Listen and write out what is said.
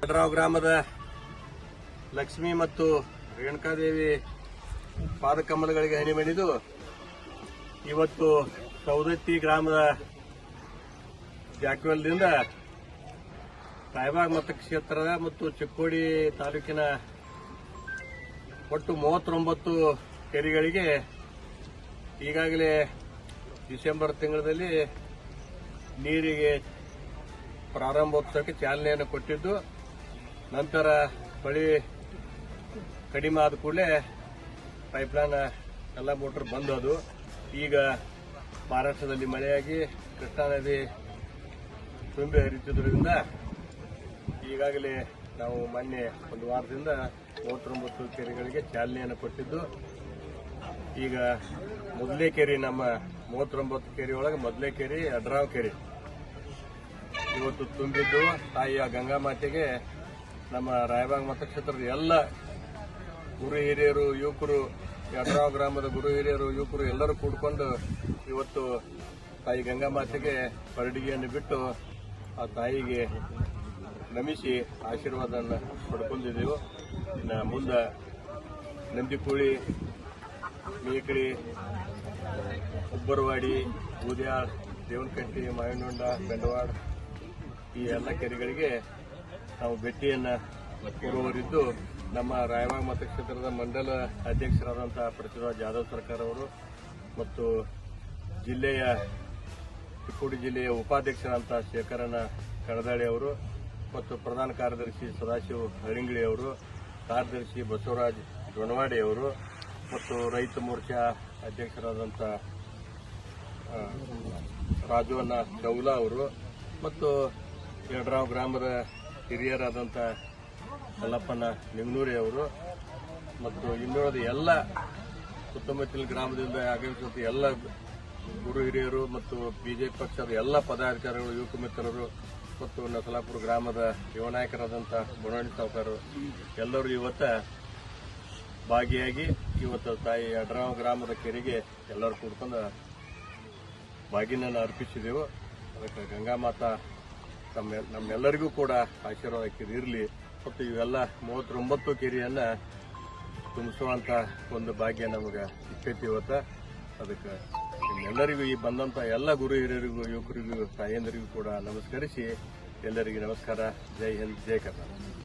ಅಡ್ರಾವ್ ಗ್ರಾಮದ ಲಕ್ಷ್ಮಿ ಮತ್ತು ರೇಣುಕಾದೇವಿ ಪಾದಕಮಲಗಳಿಗೆ ಹಣಿಮಣಿದು ಇವತ್ತು ಸೌದತ್ತಿ ಗ್ರಾಮದ ಜಾಕ್ವೆಲ್ದಿಂದ ರಾಯಬಾಗ್ ಮತಕ್ಷೇತ್ರದ ಮತ್ತು ಚಿಕ್ಕೋಡಿ ತಾಲೂಕಿನ ಒಟ್ಟು 39 ಕೆರೆಗಳಿಗೆ ಈಗಾಗಲೇ ಡಿಸೆಂಬರ್ ತಿಂಗಳಲ್ಲಿ ನೀರಿಗೆ ಪ್ರಾರಂಭೋತ್ಸವಕ್ಕೆ ಚಾಲನೆಯನ್ನು ಕೊಟ್ಟಿದ್ದು, ನಂತರ ಮಳೆ ಕಡಿಮೆ ಆದ ಕೂಡಲೇ ಪೈಪ್ಲೈನ್ ಎಲ್ಲ ಮೋಟರ್ ಬಂದದು. ಈಗ ಮಹಾರಾಷ್ಟ್ರದಲ್ಲಿ ಮಳೆಯಾಗಿ ಕೃಷ್ಣಾ ನದಿ ತುಂಬಿ ಹರಿಯುತ್ತಿದ್ದರಿಂದ ಈಗಾಗಲೇ ನಾವು ಮೊನ್ನೆ ಒಂದು ವಾರದಿಂದ 39 ಕೆರೆಗಳಿಗೆ ಚಾಲನೆಯನ್ನು ಕೊಟ್ಟಿದ್ದು, ಈಗ ಮೊದಲೇ ಕೆರೆ ನಮ್ಮ 39 ಕೆರೆಯೊಳಗೆ ಮೊದಲೇ ಕೆರೆ ಅಡ್ರಾವ್ ಕೆರೆ ಇವತ್ತು ತುಂಬಿದ್ದು. ತಾಯಿಯ ಗಂಗಾ ಮಾತೆಗೆ ನಮ್ಮ ರಾಯಬಾಗ್ ಮತಕ್ಷೇತ್ರದ ಎಲ್ಲ ಗುರು ಹಿರಿಯರು ಯುವಕರು, ಅಡ್ರಾವ್ ಗ್ರಾಮದ ಗುರು ಹಿರಿಯರು ಯುವಕರು ಎಲ್ಲರೂ ಕೂಡ್ಕೊಂಡು ಇವತ್ತು ತಾಯಿ ಗಂಗಾ ಮಾತೆಗೆ ಪರಡಿಗೆಯನ್ನು ಬಿಟ್ಟು ಆ ತಾಯಿಗೆ ನಮಿಸಿ ಆಶೀರ್ವಾದವನ್ನು ಪಡ್ಕೊಂಡಿದ್ದೆವು. ಇನ್ನು ಮುಂದೆ ನಂದಿಕೂಳಿ, ಮೇಕಳಿ, ಉಬ್ಬರವಾಡಿ, ಬೂದ್ಯಾಳ್, ದೇವನಕಟ್ಟಿ, ಮಾವಿನೊಂಡ, ಬೆಂಡವಾಡ ಈ ಎಲ್ಲ ಕೆರೆಗಳಿಗೆ ನಾವು ಭೇಟಿಯನ್ನು ಕೊಡುವರಿದ್ದು, ನಮ್ಮ ರಾಯಬಾಗ್ ಮತಕ್ಷೇತ್ರದ ಮಂಡಲ ಅಧ್ಯಕ್ಷರಾದಂತಹ ಪೃಥ್ವಿರಾಜ್ ಜಾಧವ್ ಸರ್ಕಾರ ಅವರು ಮತ್ತು ಜಿಲ್ಲೆಯ ಚಿಕ್ಕೋಡಿ ಜಿಲ್ಲೆಯ ಉಪಾಧ್ಯಕ್ಷರಾದಂತಹ ಶೇಖರನ ಕಳದಾಳಿ ಅವರು ಮತ್ತು ಪ್ರಧಾನ ಕಾರ್ಯದರ್ಶಿ ಸದಾಶಿವ ಹರಿಂಗಳಿ ಅವರು, ಕಾರ್ಯದರ್ಶಿ ಬಸವರಾಜ್ ಡೊಣವಾಡಿ ಅವರು ಮತ್ತು ರೈತ ಮೋರ್ಚಾ ಅಧ್ಯಕ್ಷರಾದಂಥ ರಾಜವನ್ನ ಚೌಲಾ ಅವರು ಮತ್ತು ಅಡ್ರಾವ್ ಗ್ರಾಮದ ಹಿರಿಯರಾದಂಥ ಕಲ್ಲಪ್ಪನ ನಿಂಗನೂರಿ ಅವರು ಮತ್ತು ಇನ್ನುಳಿದ ಎಲ್ಲ ಸುತ್ತಮುತ್ತಲಿನ ಗ್ರಾಮದಿಂದ ಆಗಮಿಸುವಂಥ ಎಲ್ಲ ಗುರು ಹಿರಿಯರು ಮತ್ತು ಬಿಜೆಪಿ ಪಕ್ಷದ ಎಲ್ಲ ಪದಾಧಿಕಾರಿಗಳು, ಯುವಕ ಮಿತ್ರರು ಮತ್ತು ನಸಲಾಪುರ ಗ್ರಾಮದ ಯುವ ನಾಯಕರಾದಂಥ ಬುಣಾಣಿ ಸಾವುಕಾರರು ಎಲ್ಲರೂ ಇವತ್ತು ಭಾಗಿಯಾಗಿ ಇವತ್ತು ತಾಯಿ ಅಡ್ರಾವ್ ಗ್ರಾಮದ ಕೆರೆಗೆ ಎಲ್ಲರೂ ಕೂಡ್ಕೊಂಡು ಬಾಗಿನನ್ನು ಅರ್ಪಿಸಿದೆವು. ಅದಕ್ಕೆ ಗಂಗಾ ಮಾತಾ ನಮ್ಮೆಲ್ಲರಿಗೂ ಕೂಡ ಆಶೀರ್ವಾದ ಇರಲಿ ಮತ್ತು ಇವೆಲ್ಲ 39 ಕೆರೆಯನ್ನು ತುಂಬಿಸುವಂಥ ಒಂದು ಭಾಗ್ಯ ನಮಗೆ ಸಿಕ್ಕೈತಿ ಇವತ್ತು. ಅದಕ್ಕೆ ನಿಮ್ಮೆಲ್ಲರಿಗೂ ಈ ಬಂದಂಥ ಎಲ್ಲ ಗುರು ಹಿರಿಯರಿಗೂ ಯುವಕರಿಗೂ ತಾಯಂದರಿಗೂ ಕೂಡ ನಮಸ್ಕರಿಸಿ ಎಲ್ಲರಿಗೂ ನಮಸ್ಕಾರ. ಜೈ ಹಿಂದ್, ಜೈ ಕರ್ನಾಟಕ.